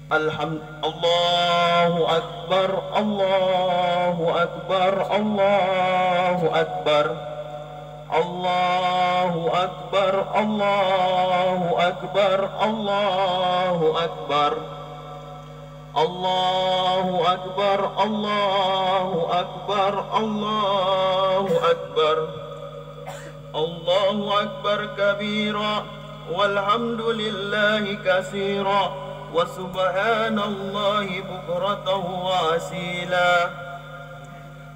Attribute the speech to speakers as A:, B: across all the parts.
A: Allahu Akbar, Allahu Akbar, Allahu Akbar, Allahu Akbar, Allahu Akbar, Allahu Akbar, Allahu Akbar, Allahu Akbar, Allahu Akbar, Allahu Akbar kabira, walhamdulillahi katsira. وسبحان الله بكرة وأصيلا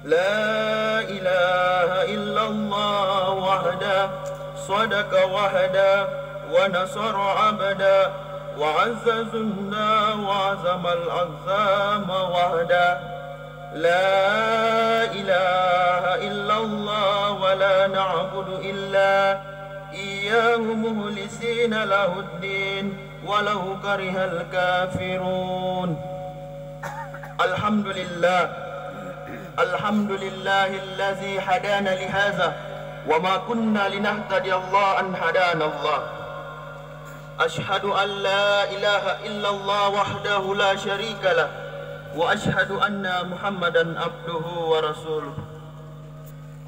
A: لا إله إلا الله وحده صدق وحده ونصر عبدا وعزز جندا وعزم الأحزاب وحده لا إله إلا الله ولا نعبد إلا إياه مخلصين له الدين walau karihal kafirun. Alhamdulillahillazi hadana lihadza wa ma kunna linahtadiya an hadana Allah. Ashhadu an la ilaha illallah wahdahu la syarika lah wa ashhadu anna Muhammadan abduhu wa rasuluh.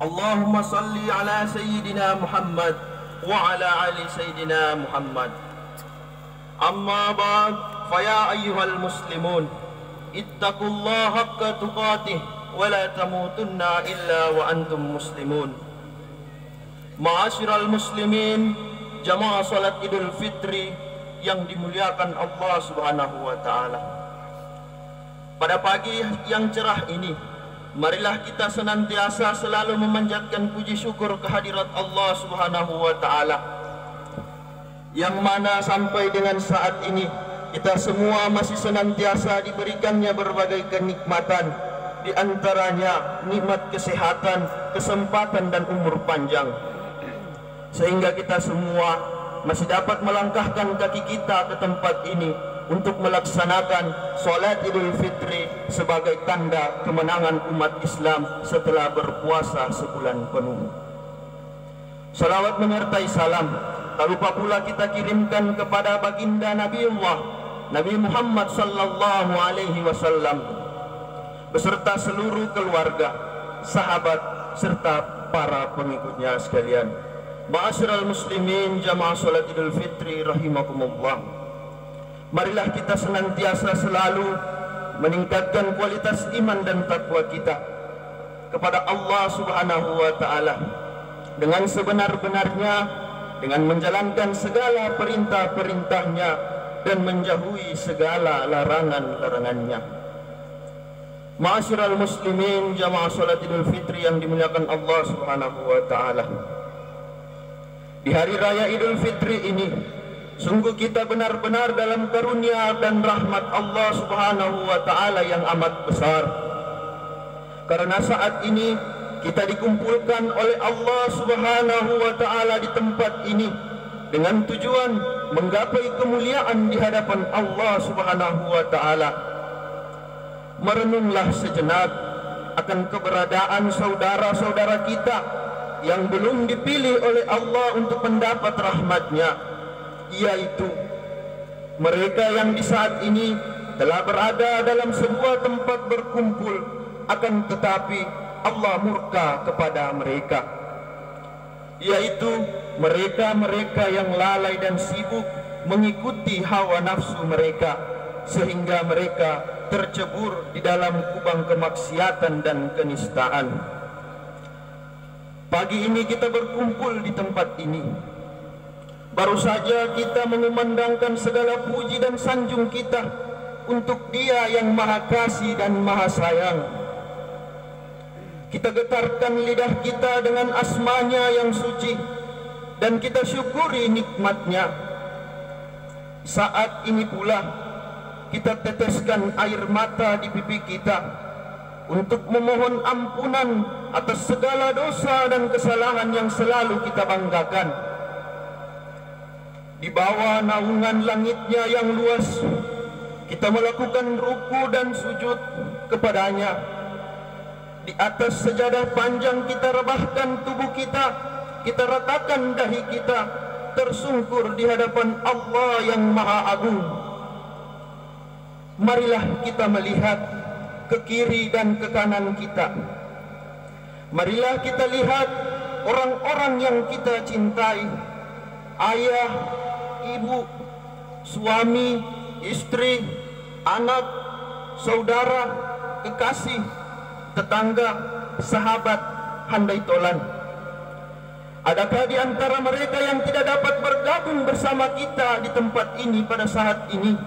A: Allahumma salli ala sayyidina Muhammad wa ala ali sayyidina Muhammad. Amma ba'd, faya ayyuhal muslimun, ittaqullaha haqqa tuqatih wa la tamutunna illa wa antum muslimun. Ma'asyiral muslimin, jamaah salat Idul Fitri yang dimuliakan Allah Subhanahu wa taala. Pada pagi yang cerah ini, marilah kita senantiasa selalu memanjatkan puji syukur kehadirat Allah Subhanahu wa taala, yang mana sampai dengan saat ini kita semua masih senantiasa diberikannya berbagai kenikmatan, di antaranya nikmat kesehatan, kesempatan dan umur panjang, sehingga kita semua masih dapat melangkahkan kaki kita ke tempat ini untuk melaksanakan sholat Idul Fitri sebagai tanda kemenangan umat Islam setelah berpuasa sebulan penuh. Salawat menyertai salam tak lupa pula kita kirimkan kepada baginda Nabiullah Nabi Muhammad sallallahu alaihi wasallam beserta seluruh keluarga, sahabat serta para pengikutnya sekalian. Ma'asyiral muslimin, jamaah salat Idul Fitri rahimakumullah. Marilah kita senantiasa selalu meningkatkan kualitas iman dan takwa kita kepada Allah Subhanahu wa taala dengan sebenar-benarnya, dengan menjalankan segala perintah-perintahnya dan menjauhi segala larangan-larangannya. Ma'asyiral muslimin, jamaah salat Idul Fitri yang dimuliakan Allah Subhanahu wa taala. Di hari raya Idul Fitri ini, sungguh kita benar-benar dalam karunia dan rahmat Allah Subhanahu wa taala yang amat besar. Karena saat ini kita dikumpulkan oleh Allah Subhanahu wa taala di tempat ini dengan tujuan menggapai kemuliaan di hadapan Allah Subhanahu wa taala. Merenunglah sejenak akan keberadaan saudara-saudara kita yang belum dipilih oleh Allah untuk mendapat rahmat-Nya, yaitu mereka yang di saat ini telah berada dalam sebuah tempat berkumpul, akan tetapi Allah murka kepada mereka, yaitu mereka-mereka yang lalai dan sibuk mengikuti hawa nafsu mereka, sehingga mereka tercebur di dalam kubang kemaksiatan dan kenistaan. Pagi ini kita berkumpul di tempat ini, baru saja kita mengumandangkan segala puji dan sanjung kita untuk Dia yang Maha Kasih dan Maha Sayang. Kita getarkan lidah kita dengan asmanya yang suci dan kita syukuri nikmatnya. Saat ini pula kita teteskan air mata di pipi kita untuk memohon ampunan atas segala dosa dan kesalahan yang selalu kita banggakan. Di bawah naungan langitnya yang luas, kita melakukan ruku dan sujud kepadanya, Di atas sejadah panjang kita rebahkan tubuh kita, kita ratakan dahi kita, tersungkur di hadapan Allah yang Maha Agung. Marilah kita melihat ke kiri dan ke kanan kita. Marilah kita lihat orang-orang yang kita cintai, ayah, ibu, suami, istri, anak, saudara, kekasih, tetangga, sahabat, handai tolan. Adakah di antara mereka yang tidak dapat bergabung bersama kita di tempat ini pada saat ini?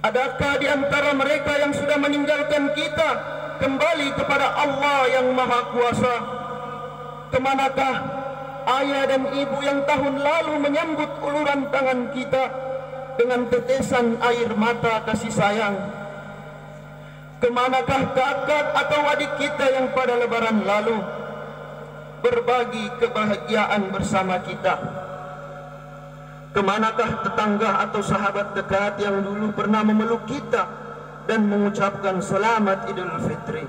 A: Adakah di antara mereka yang sudah meninggalkan kita kembali kepada Allah yang Maha Kuasa? Kemanakah ayah dan ibu yang tahun lalu menyambut uluran tangan kita dengan tetesan air mata kasih sayang? Kemanakah kakak atau adik kita yang pada lebaran lalu berbagi kebahagiaan bersama kita? Kemanakah tetangga atau sahabat dekat yang dulu pernah memeluk kita dan mengucapkan selamat Idul Fitri?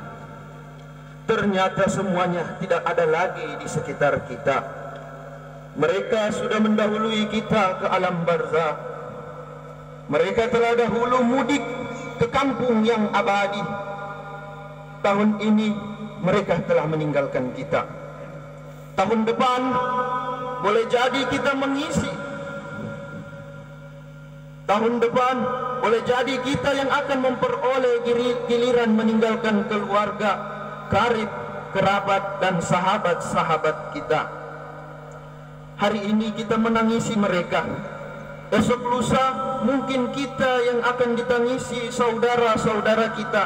A: Ternyata semuanya tidak ada lagi di sekitar kita. Mereka sudah mendahului kita ke alam barzakh. Mereka telah dahulu mudik ke kampung yang abadi. Tahun ini mereka telah meninggalkan kita. Tahun depan boleh jadi kita mengisi. Tahun depan boleh jadi kita yang akan memperoleh giliran meninggalkan keluarga, karib, kerabat dan sahabat-sahabat kita. Hari ini kita menangisi mereka. Esok lusa mungkin kita yang akan ditangisi saudara-saudara kita.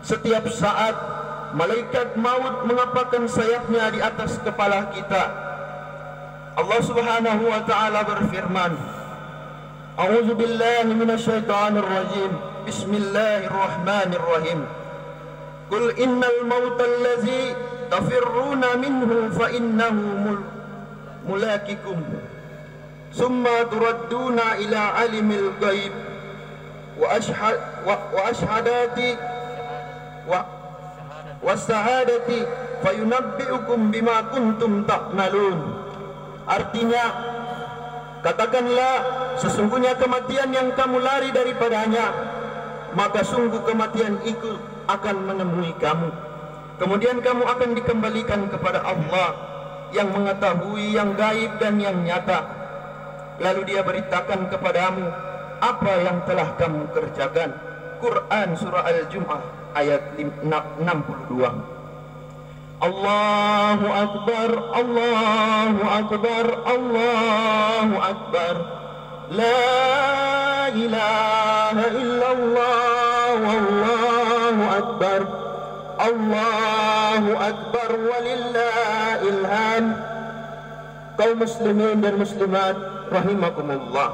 A: Setiap saat malaikat maut mengepakkan sayapnya di atas kepala kita. Allah Subhanahu wa taala berfirman, A'udzu billahi minasyaitonir rajim. Bismillahirrahmanirrahim. Qul innal mautal ladzi tafirruna minhu fa innahu mulaqikum. Summa turadduna ila alimil ghaib wa ashhadati wa sahadati fayunabbi'ukum bima kuntum ta'malun. Artinya, katakanlah, sesungguhnya kematian yang kamu lari daripadanya, maka sungguh kematian itu akan menemui kamu. Kemudian kamu akan dikembalikan kepada Allah yang mengetahui yang gaib dan yang nyata. Lalu dia beritakan kepadamu apa yang telah kamu kerjakan. Quran surah Al-Jum'ah ayat 62. Allahu Akbar, Allahu Akbar, Allahu Akbar. La ilaha illallah, Allahu Akbar. Allahu Akbar walillahil hamd. Kaum muslimin dan muslimat rahimakumullah.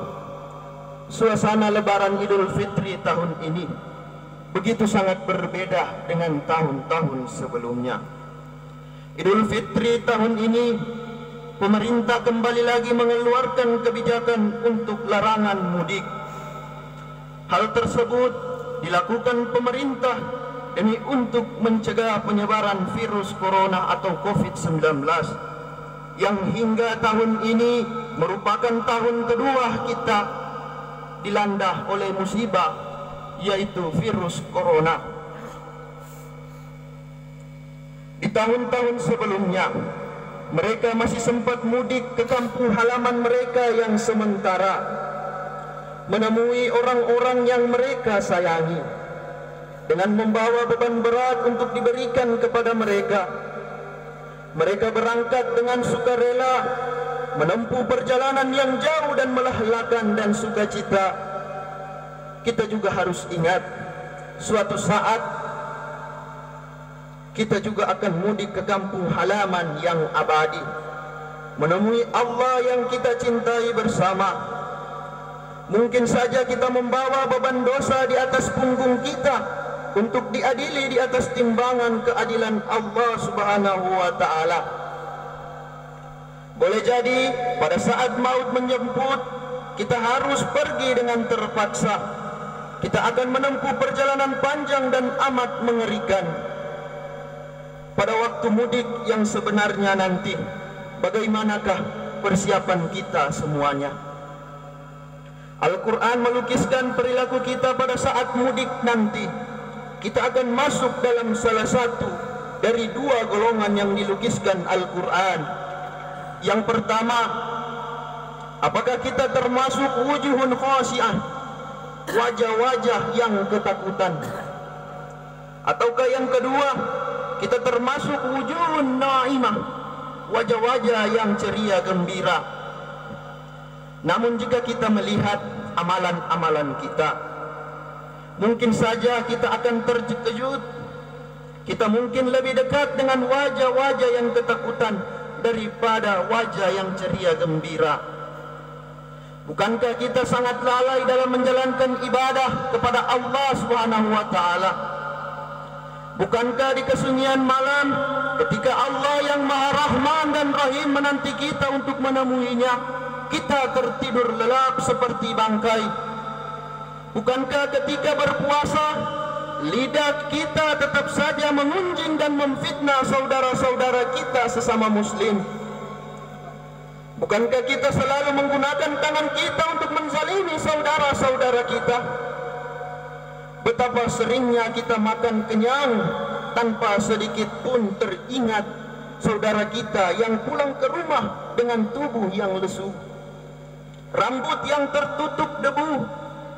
A: Suasana lebaran Idul Fitri tahun ini begitu sangat berbeda dengan tahun-tahun sebelumnya. Idul Fitri tahun ini pemerintah kembali lagi mengeluarkan kebijakan untuk larangan mudik. Hal tersebut dilakukan pemerintah demi untuk mencegah penyebaran virus corona atau COVID-19 yang hingga tahun ini merupakan tahun kedua kita dilanda oleh musibah, yaitu virus corona. Di tahun-tahun sebelumnya mereka masih sempat mudik ke kampung halaman mereka yang sementara, menemui orang-orang yang mereka sayangi, dengan membawa beban berat untuk diberikan kepada mereka. Mereka berangkat dengan sukarela, menempuh perjalanan yang jauh dan melelahkan dan sukacita. Kita juga harus ingat, suatu saat kita juga akan mudik ke kampung halaman yang abadi, menemui Allah yang kita cintai bersama. Mungkin saja kita membawa beban dosa di atas punggung kita untuk diadili di atas timbangan keadilan Allah Subhanahu wa taala. Boleh jadi pada saat maut menjemput, kita harus pergi dengan terpaksa. Kita akan menempuh perjalanan panjang dan amat mengerikan. pada waktu mudik yang sebenarnya nanti, bagaimanakah persiapan kita semuanya? Al-Quran melukiskan perilaku kita pada saat mudik nanti. Kita akan masuk dalam salah satu dari dua golongan yang dilukiskan Al-Quran. Yang pertama, apakah kita termasuk wujuhun khasyi'ah, wajah-wajah yang ketakutan? Ataukah yang kedua, kita termasuk wujuhun na'imah, wajah-wajah yang ceria gembira? Namun jika kita melihat amalan-amalan kita, mungkin saja kita akan terkejut. Kita mungkin lebih dekat dengan wajah-wajah yang ketakutan daripada wajah yang ceria gembira. Bukankah kita sangat lalai dalam menjalankan ibadah kepada Allah Subhanahu wa taala? Bukankah di kesunyian malam ketika Allah yang Maha Rahman dan Rahim menanti kita untuk menemuinya, kita tertidur lelap seperti bangkai? Bukankah ketika berpuasa lidah kita tetap saja mengunjing dan memfitnah saudara-saudara kita sesama muslim? Bukankah kita selalu menggunakan tangan kita untuk menzalimi saudara-saudara kita? Betapa seringnya kita makan kenyang tanpa sedikit pun teringat saudara kita yang pulang ke rumah dengan tubuh yang lesu, rambut yang tertutup debu,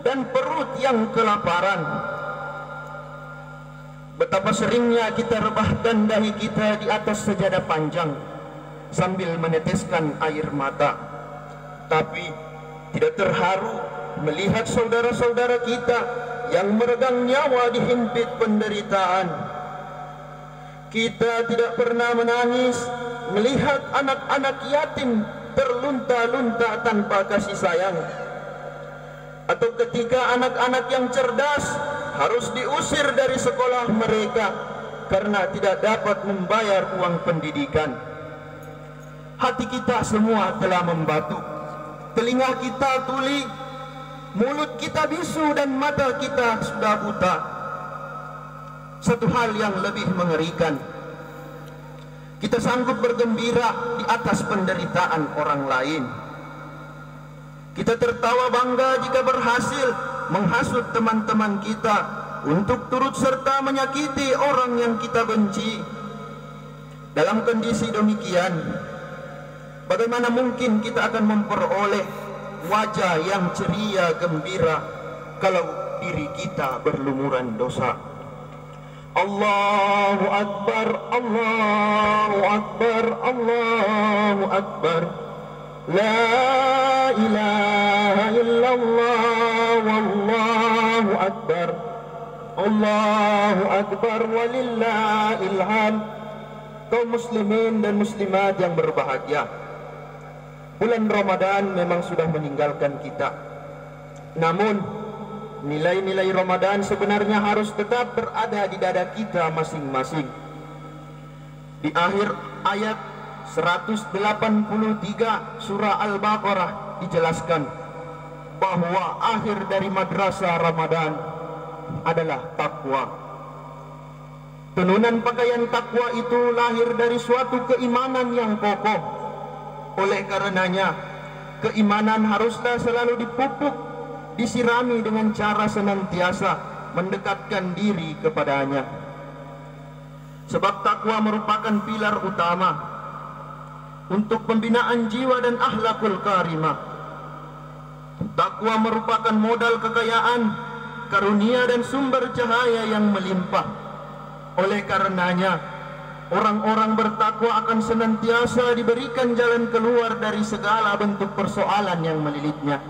A: dan perut yang kelaparan. Betapa seringnya kita rebahkan dahi kita di atas sejadah panjang sambil meneteskan air mata, tapi tidak terharu melihat saudara-saudara kita yang meregang nyawa dihimpit penderitaan. Kita tidak pernah menangis melihat anak-anak yatim terlunta-lunta tanpa kasih sayang, atau ketika anak-anak yang cerdas harus diusir dari sekolah mereka karena tidak dapat membayar uang pendidikan. Hati kita semua telah membatu, telinga kita tuli, mulut kita bisu, dan mata kita sudah buta. Satu hal yang lebih mengerikan, kita sanggup bergembira di atas penderitaan orang lain. Kita tertawa bangga jika berhasil menghasut teman-teman kita untuk turut serta menyakiti orang yang kita benci. Dalam kondisi demikian, bagaimana mungkin kita akan memperoleh wajah yang ceria gembira kalau diri kita berlumuran dosa? Allahu Akbar, Allahu Akbar, Allahu Akbar, la ilaha illallah, wallahu akbar, Allahu Akbar, walillahil hamd. Kaum muslimin dan muslimat yang berbahagia, bulan Ramadan memang sudah meninggalkan kita. Namun nilai-nilai Ramadan sebenarnya harus tetap berada di dada kita masing-masing. Di akhir ayat 183 surah Al-Baqarah dijelaskan bahwa akhir dari madrasah Ramadan adalah takwa. Tenunan pakaian takwa itu lahir dari suatu keimanan yang kokoh. Oleh karenanya, keimanan haruslah selalu dipupuk, disirami dengan cara senantiasa mendekatkan diri kepadanya. Sebab takwa merupakan pilar utama untuk pembinaan jiwa dan akhlakul karimah. Takwa merupakan modal kekayaan, karunia dan sumber cahaya yang melimpah. Oleh karenanya, orang-orang bertakwa akan senantiasa diberikan jalan keluar dari segala bentuk persoalan yang melilitnya.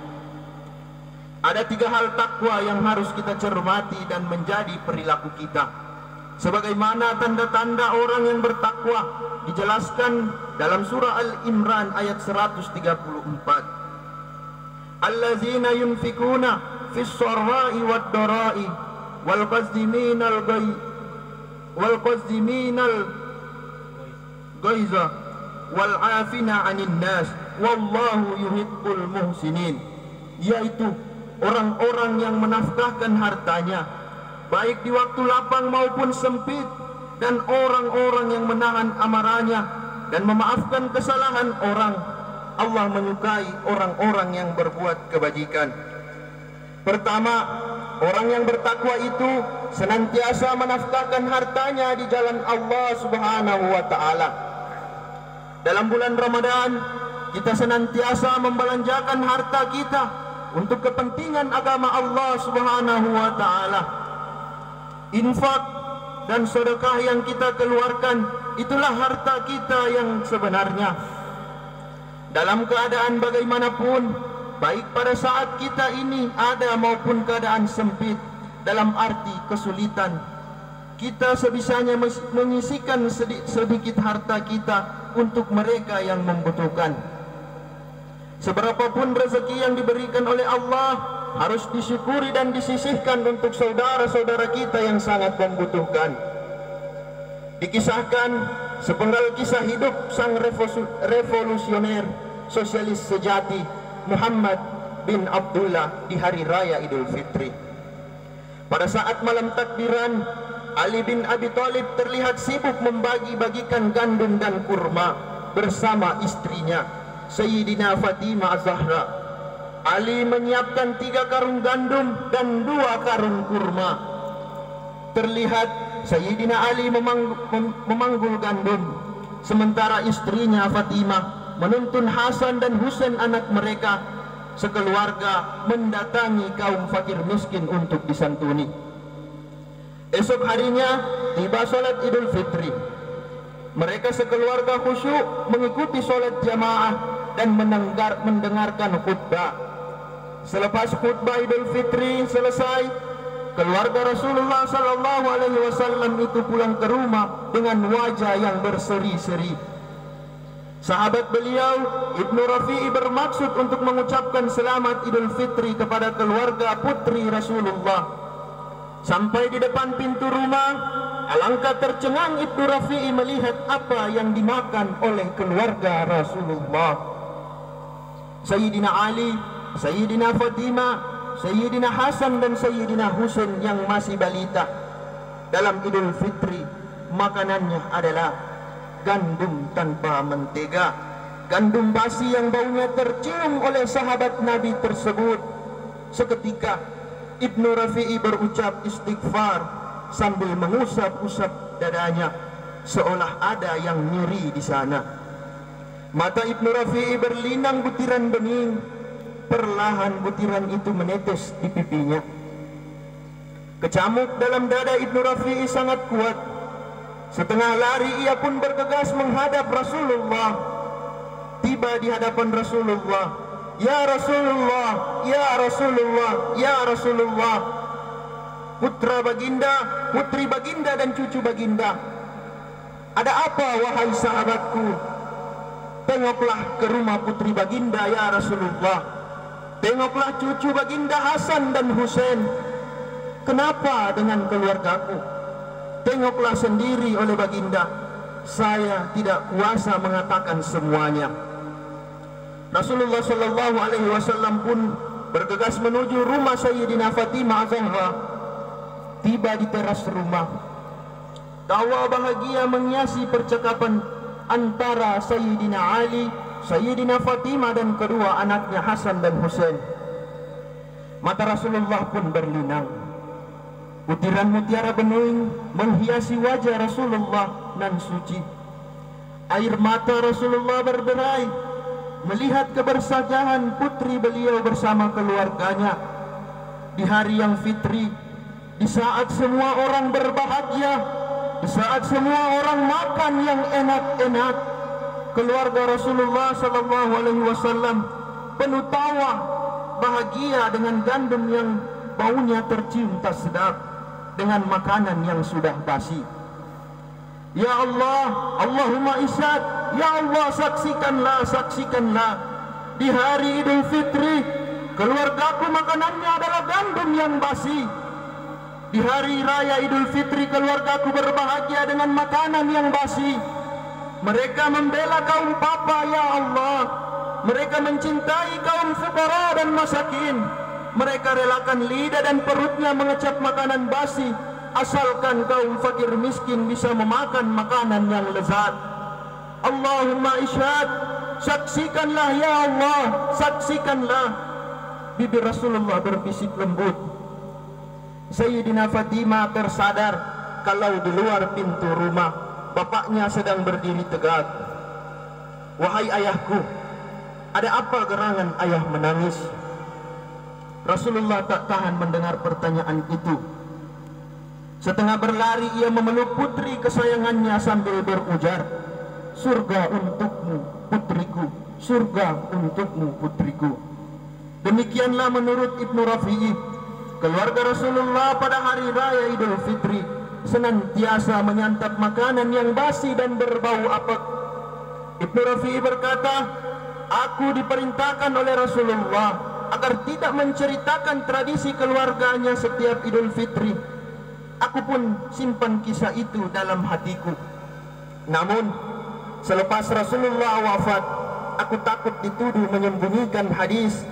A: Ada 3 hal takwa yang harus kita cermati dan menjadi perilaku kita. Sebagaimana tanda-tanda orang yang bertakwa dijelaskan dalam surah Al-Imran ayat 134. Allazina yunfikuna fis sarra'i wad dara'i wal qaziminal ghaiza wal 'afina 'anil nas wallahu yuhibbul muhsinin. Yaitu orang-orang yang menafkahkan hartanya baik di waktu lapang maupun sempit, dan orang-orang yang menahan amarahnya dan memaafkan kesalahan orang. Allah menyukai orang-orang yang berbuat kebajikan. Pertama, orang yang bertakwa itu senantiasa menafkahkan hartanya di jalan Allah Subhanahu wa taala. Dalam bulan Ramadan, kita senantiasa membelanjakan harta kita untuk kepentingan agama Allah Subhanahu wa taala. Infak dan sedekah yang kita keluarkan, itulah harta kita yang sebenarnya. Dalam keadaan bagaimanapun, baik pada saat kita ini ada maupun keadaan sempit, dalam arti kesulitan, kita sebisanya menyisihkan sedikit harta kita untuk mereka yang membutuhkan. Seberapapun rezeki yang diberikan oleh Allah, harus disyukuri dan disisihkan untuk saudara-saudara kita yang sangat membutuhkan. Dikisahkan sepenggal kisah hidup sang revolusioner sosialis sejati Muhammad bin Abdullah di hari raya Idul Fitri. Pada saat malam takbiran, Ali bin Abi Thalib terlihat sibuk membagi-bagikan gandum dan kurma bersama istrinya Sayyidina Fatimah Az-Zahra. Ali menyiapkan 3 karung gandum dan 2 karung kurma. Terlihat Sayyidina Ali memanggul gandum, sementara istrinya Fatimah menuntun Hasan dan Husain anak mereka sekeluarga mendatangi kaum fakir miskin untuk disantuni. Esok harinya tiba sholat Idul Fitri. Mereka sekeluarga khusyuk mengikuti sholat jamaah dan mendengarkan khutbah. Selepas khutbah Idul Fitri selesai, keluarga Rasulullah sallallahu alaihi wasallam itu pulang ke rumah dengan wajah yang berseri-seri. Sahabat beliau Ibnu Rafi'i bermaksud untuk mengucapkan selamat Idul Fitri kepada keluarga putri Rasulullah. Sampai di depan pintu rumah, alangkah tercengang Ibnu Rafi'i melihat apa yang dimakan oleh keluarga Rasulullah. Sayyidina Ali, Sayyidina Fatimah, Sayyidina Hasan dan Sayyidina Husain yang masih balita. Dalam Idul Fitri, makanannya adalah gandum tanpa mentega, gandum basi yang baunya tercium oleh sahabat Nabi tersebut. Seketika Ibnu Rafi'i berucap istighfar sambil mengusap-usap dadanya, seolah ada yang nyeri di sana. Mata Ibnu Rafi'i berlinang butiran bening. Perlahan butiran itu menetes di pipinya. Kecamuk dalam dada Ibnu Rafi'i sangat kuat. Setengah lari ia pun bergegas menghadap Rasulullah. Tiba di hadapan Rasulullah. Ya Rasulullah, ya Rasulullah, ya Rasulullah. Putra baginda, putri baginda dan cucu baginda, ada apa wahai sahabatku? Tengoklah ke rumah putri baginda ya Rasulullah. Tengoklah cucu baginda Hasan dan Husain. Kenapa dengan keluargaku? Tengoklah sendiri oleh baginda. Saya tidak kuasa mengatakan semuanya. Rasulullah sallallahu alaihi wasallam pun bergegas menuju rumah Sayyidina Fatimah Az-Zahra. Tiba di teras rumah, tawa bahagia menghiasi percakapan antara Sayyidina Ali, Sayyidina Fatimah dan kedua anaknya Hasan dan Husain. Mata Rasulullah pun berlinang. Butiran mutiara bening menghiasi wajah Rasulullah nan suci. Air mata Rasulullah berderai melihat kebersajahan putri beliau bersama keluarganya di hari yang fitri, di saat semua orang berbahagia, di saat semua orang makan yang enak-enak. Keluarga Rasulullah sallallahu alaihi wasallam penuh tawa bahagia dengan gandum yang baunya tercium tak sedap, dengan makanan yang sudah basi. Ya Allah, Allahumma isyad, ya Allah saksikanlah, saksikanlah, di hari Idul Fitri keluargaku makanannya adalah gandum yang basi. Di hari raya Idul Fitri keluargaku berbahagia dengan makanan yang basi. Mereka membela kaum papa ya Allah. Mereka mencintai kaum fukara dan masakin. Mereka relakan lidah dan perutnya mengecap makanan basi asalkan kaum fakir miskin bisa memakan makanan yang lezat. Allahumma isyhad, saksikanlah ya Allah, saksikanlah. Bibir Rasulullah berbisik lembut. Sayyidina Fatimah tersadar kalau di luar pintu rumah bapaknya sedang berdiri tegak. Wahai ayahku, ada apa gerangan ayah menangis? Rasulullah tak tahan mendengar pertanyaan itu. Setengah berlari ia memeluk putri kesayangannya sambil berujar, surga untukmu putriku, surga untukmu putriku. Demikianlah menurut Ibnu Rafi'i, keluarga Rasulullah pada hari raya Idul Fitri senantiasa menyantap makanan yang basi dan berbau apek. Ibnu Rafi'i berkata, aku diperintahkan oleh Rasulullah agar tidak menceritakan tradisi keluarganya setiap Idul Fitri. Aku pun simpan kisah itu dalam hatiku. Namun selepas Rasulullah wafat, aku takut dituduh menyembunyikan hadis.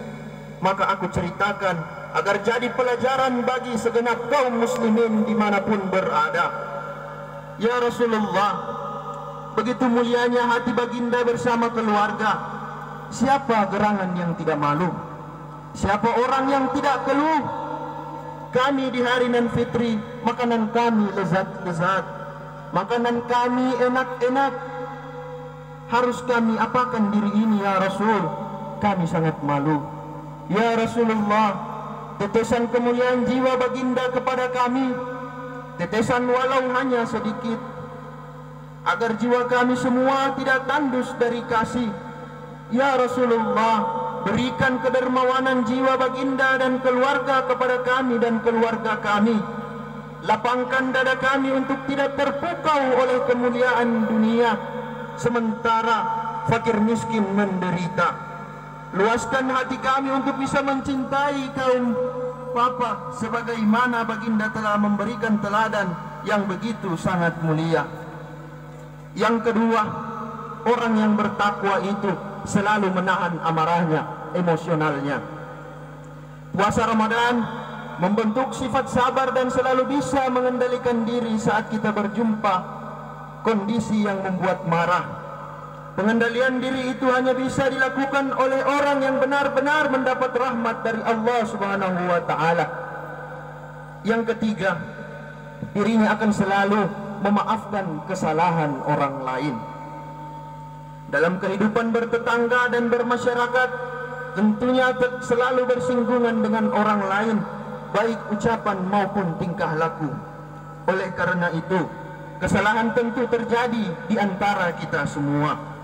A: Maka aku ceritakan agar jadi pelajaran bagi segenap kaum muslimin dimanapun berada. Ya Rasulullah, begitu mulianya hati baginda bersama keluarga. Siapa gerangan yang tidak malu? Siapa orang yang tidak keluh? Kami di hari nan fitri, makanan kami lezat-lezat, makanan kami enak-enak. Harus kami apakan diri ini ya Rasul? Kami sangat malu. Ya Rasulullah, tetesan kemuliaan jiwa baginda kepada kami, tetesan walau hanya sedikit, agar jiwa kami semua tidak tandus dari kasih. Ya Rasulullah, berikan kedermawanan jiwa baginda dan keluarga kepada kami dan keluarga kami. Lapangkan dada kami untuk tidak terpukau oleh kemuliaan dunia, sementara fakir miskin menderita. Luaskan hati kami untuk bisa mencintai kaum papa sebagaimana baginda telah memberikan teladan yang begitu sangat mulia. Yang kedua, orang yang bertakwa itu selalu menahan amarahnya, emosionalnya. Puasa Ramadan membentuk sifat sabar dan selalu bisa mengendalikan diri saat kita berjumpa kondisi yang membuat marah. Pengendalian diri itu hanya bisa dilakukan oleh orang yang benar-benar mendapat rahmat dari Allah Subhanahu wa taala. Yang ketiga, dirinya akan selalu memaafkan kesalahan orang lain. Dalam kehidupan bertetangga dan bermasyarakat, tentunya selalu bersinggungan dengan orang lain, baik ucapan maupun tingkah laku. Oleh karena itu, kesalahan tentu terjadi di antara kita semua.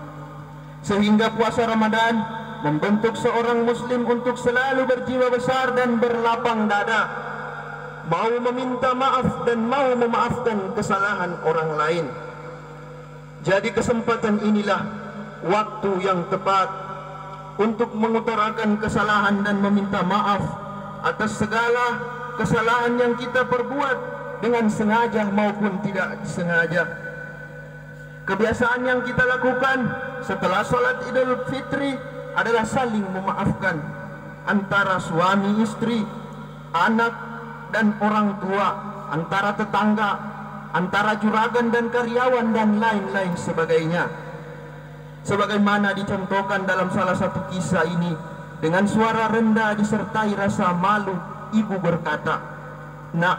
A: Sehingga puasa Ramadan membentuk seorang muslim untuk selalu berjiwa besar dan berlapang dada, mau meminta maaf dan mau memaafkan kesalahan orang lain. Jadi kesempatan inilah waktu yang tepat untuk mengutarakan kesalahan dan meminta maaf atas segala kesalahan yang kita perbuat dengan sengaja maupun tidak disengaja. Kebiasaan yang kita lakukan setelah sholat Idul Fitri adalah saling memaafkan antara suami istri, anak dan orang tua, antara tetangga, antara juragan dan karyawan dan lain-lain sebagainya. Sebagaimana dicontohkan dalam salah satu kisah ini, dengan suara rendah disertai rasa malu, ibu berkata, "Nak,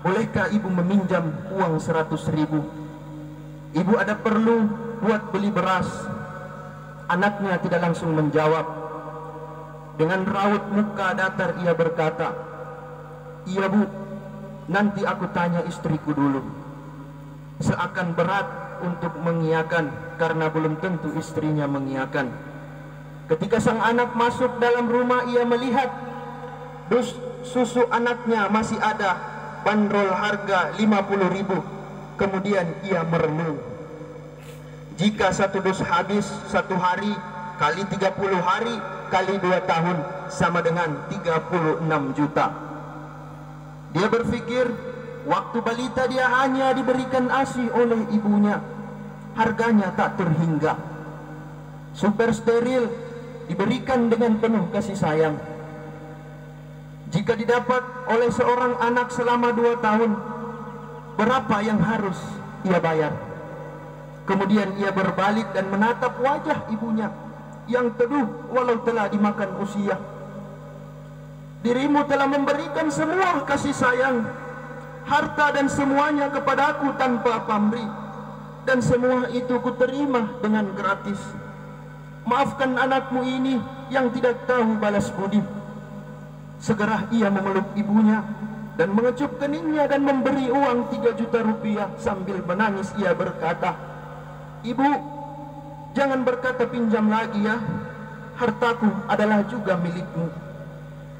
A: bolehkah ibu meminjam uang 100.000? Ibu ada perlu buat beli beras." Anaknya tidak langsung menjawab. Dengan raut muka datar ia berkata, "Iya Bu, nanti aku tanya istriku dulu." Seakan berat untuk mengiyakan karena belum tentu istrinya mengiyakan. Ketika sang anak masuk dalam rumah, ia melihat dus susu anaknya masih ada bandrol harga 50.000. Kemudian ia merenung, jika satu dus habis 1 hari kali 30 hari kali 2 tahun sama dengan 36 juta. Dia berpikir, waktu balita dia hanya diberikan ASI oleh ibunya, harganya tak terhingga. Super steril diberikan dengan penuh kasih sayang. Jika didapat oleh seorang anak selama 2 tahun, berapa yang harus ia bayar. Kemudian ia berbalik dan menatap wajah ibunya yang teduh walau telah dimakan usia. Dirimu telah memberikan semua kasih sayang, harta dan semuanya kepadaku tanpa pamrih, dan semua itu kuterima dengan gratis. Maafkan anakmu ini yang tidak tahu balas budi. Segera ia memeluk ibunya dan mengecup keningnya dan memberi uang 3 juta rupiah. Sambil menangis ia berkata, "Ibu, jangan berkata pinjam lagi ya. Hartaku adalah juga milikmu.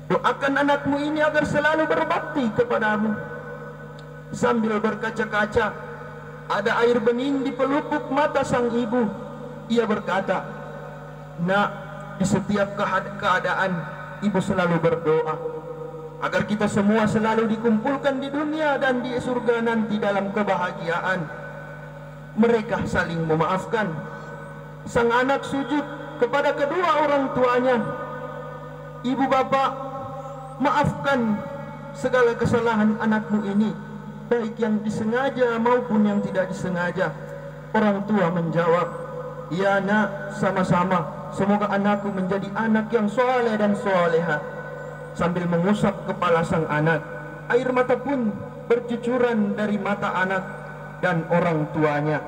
A: Doakan anakmu ini agar selalu berbakti kepadamu." Sambil berkaca-kaca, ada air bening di pelupuk mata sang ibu. Ia berkata, "Nak, di setiap keadaan ibu selalu berdoa agar kita semua selalu dikumpulkan di dunia dan di surga nanti dalam kebahagiaan." Mereka saling memaafkan. Sang anak sujud kepada kedua orang tuanya. "Ibu bapak, maafkan segala kesalahan anakmu ini, baik yang disengaja maupun yang tidak disengaja." Orang tua menjawab, "Ya nak, sama-sama. Semoga anakku menjadi anak yang soleh dan soleha." Sambil mengusap kepala sang anak, air mata pun bercucuran dari mata anak dan orang tuanya.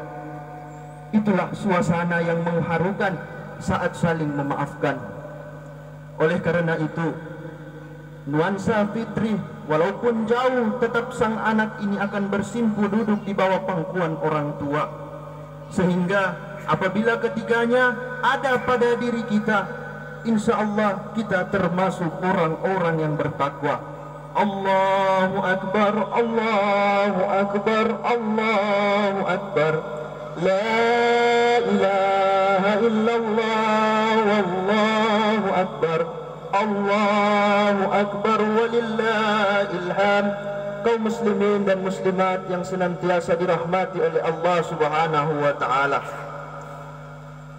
A: Itulah suasana yang mengharukan saat saling memaafkan. Oleh karena itu, nuansa fitri walaupun jauh, tetap sang anak ini akan bersimpu duduk di bawah pangkuan orang tua. Sehingga apabila ketiganya ada pada diri kita, insya Allah kita termasuk orang-orang yang bertakwa. Allahu Akbar, Allahu Akbar, Allahu Akbar. La ilaha illallah, wallahu akbar. Allahu Akbar walillahil hamd. Kaum muslimin dan muslimat yang senantiasa dirahmati oleh Allah Subhanahu wa taala,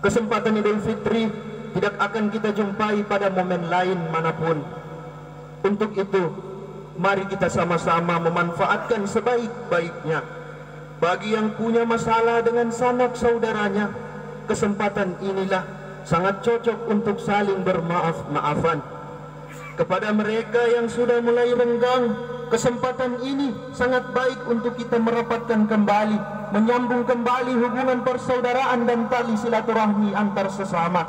A: kesempatan Idul Fitri tidak akan kita jumpai pada momen lain manapun. Untuk itu, mari kita sama-sama memanfaatkan sebaik-baiknya. Bagi yang punya masalah dengan sanak saudaranya, kesempatan inilah sangat cocok untuk saling bermaaf-maafan. Kepada mereka yang sudah mulai renggang, kesempatan ini sangat baik untuk kita merapatkan kembali, menyambung kembali hubungan persaudaraan dan tali silaturahmi antar sesama.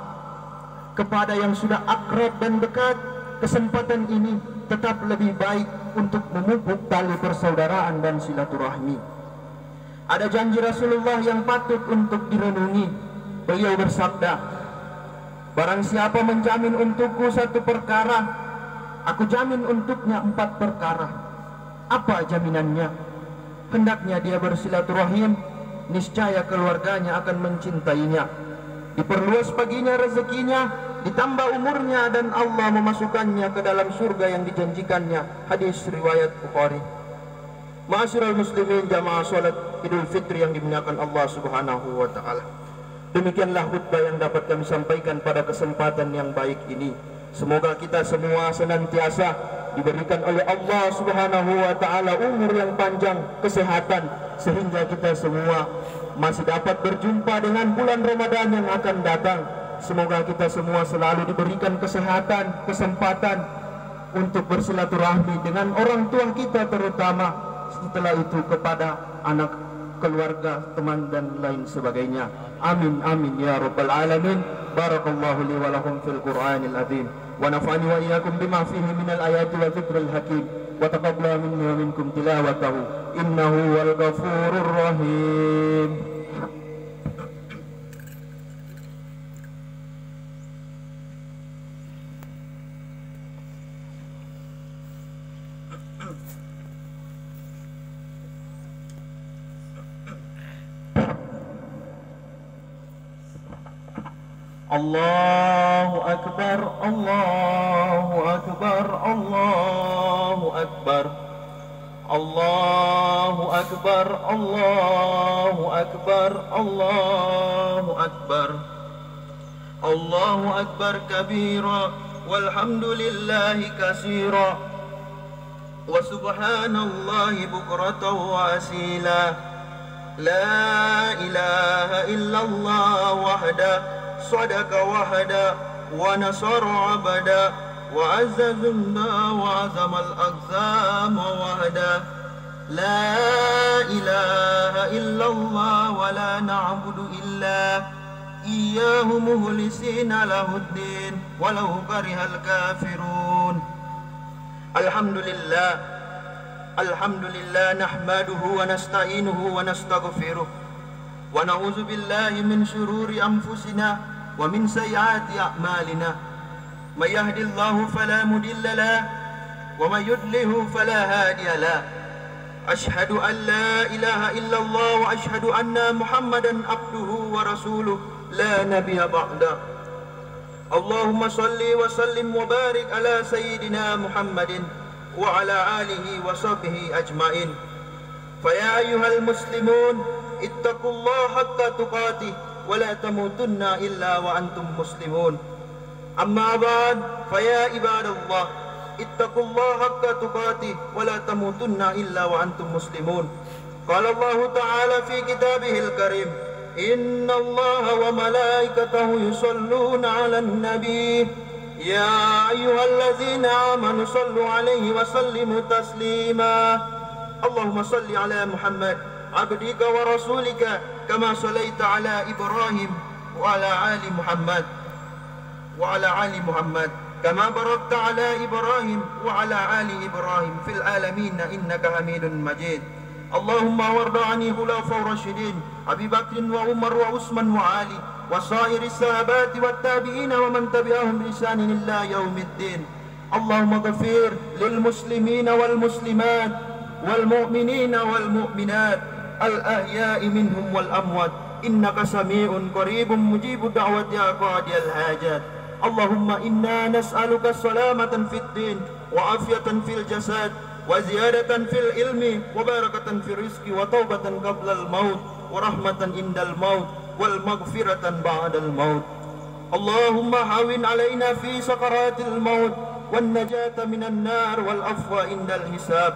A: Kepada yang sudah akrab dan dekat, kesempatan ini tetap lebih baik untuk memupuk tali persaudaraan dan silaturahmi. Ada janji Rasulullah yang patut untuk direnungi. Beliau bersabda, "Barang siapa menjamin untukku 1 perkara, aku jamin untuknya 4 perkara." Apa jaminannya? Hendaknya dia bersilaturahim, niscaya keluarganya akan mencintainya. Diperluas baginya rezekinya, ditambah umurnya, dan Allah memasukkannya ke dalam surga yang dijanjikannya. Hadis riwayat Bukhari. Ma'asyiral muslimin jamaah salat Idul Fitri yang dimuliakan Allah Subhanahu wa taala. Demikianlah khutbah yang dapat kami sampaikan pada kesempatan yang baik ini. Semoga kita semua senantiasa diberikan oleh Allah Subhanahu wa taala umur yang panjang, kesehatan, sehingga kita semua masih dapat berjumpa dengan bulan Ramadan yang akan datang. Semoga kita semua selalu diberikan kesehatan, kesempatan untuk bersilaturahmi dengan orang tua kita terutama. Setelah itu kepada anak, keluarga, teman dan lain sebagainya. Amin amin ya rabbal alamin. Barakallahu li wa lakum fil Qur'anil azim wa nafa'ani wa iyyakum bima fihi minal ayati wa dzikril hakim wa taqabbala minni wa minkum tilawatahu innahu wal ghafurur rahim. Allahu Akbar, Allahu Akbar, Allahu Akbar. Allahu Akbar, Allahu Akbar, Allahu Akbar. Allahu Akbar kabira walhamdulillahi katsira. وسبحان الله بكرة وأصيلا لا إله إلا الله وحده صدق وحده ونصر عبده وعزز الله وعزم الأقسام وحده لا إله إلا الله ولا نعبد إلا إياه مخلصين له الدين ولو كره الكافرون. الحمد لله نحمده ونستعينه ونستغفره ونعوذ بالله من شرور أنفسنا ومن سيئات أعمالنا من يهد الله فلا مضل له ومن يضلل فلا هادي له أشهد أن لا إله إلا الله وأشهد أن محمدا عبده ورسوله لا نبي بعده. اللهم صل وسلم وبارك على سيدنا محمد وعلى آله وصحبه أجمعين. فيا أيها المسلمون اتقوا الله حق تقاته ولا تموتن إلا وأنتم مسلمون. أما بعد فيا عباد الله اتقوا الله حق تقاته ولا تموتن إلا وأنتم مسلمون. قال الله تعالى في كتابه الكريم إن الله وملائكته يصلون على النبي يا أيها الذين آمنوا صلوا عليه وسلموا تسليما. اللهم صل على محمد عبدك ورسولك كما صليت على إبراهيم وعلى آل محمد كما باركت على إبراهيم وعلى آل إبراهيم في العالمين إنك حميد مجيد. اللهم وارض عن خلفاء الراشدين أبي بكر وعمر وعثمان وعلي وسائر الصحابة والتابعين ومن تبعهم بإحسان إلى يوم الدين. اللهم اغفر للمسلمين والمسلمات والمؤمنين والمؤمنات الأحياء منهم والأموات إنك سميع قريب مجيب دعوة قاضي الحاجات. اللهم إنا نسألك السلامة في الدين وعافية في الجسد وزيادة في العلم وبركة في الرزق وتوبة قبل الموت ورحمة عند الموت والمغفرة بعد الموت. اللهم هون علينا في سكرات الموت والنجاة من النار والعفو عند الحساب.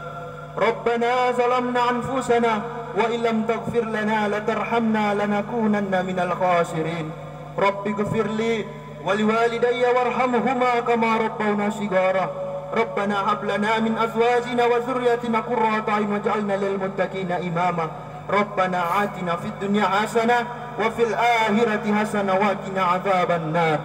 A: ربنا ظلمنا أنفسنا وإن لم تغفر لنا لترحمنا لنكونن من الخاسرين. رب اغفر لي ولوالدي وارحمهما كما ربونا صغارا. ربنا هب لنا من أزواجنا وذرياتنا قرة أعين واجعلنا للمتقين إماما. ربنا آتنا في الدنيا حسنة وفي الآخرة حسنة وقنا عذاب النار.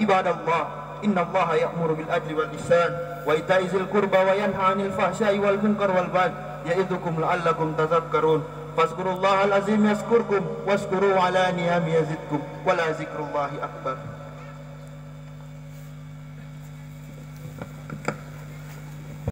A: عباد الله إن الله يأمر بالعدل والإحسان وإيتاء ذي القربى وينهى عن الفحشاء والمنكر والبغي يعظكم لعلكم تذكرون. فاذكروا الله العظيم يذكركم واشكروه على نعمه يزدكم ولذكر الله أكبر.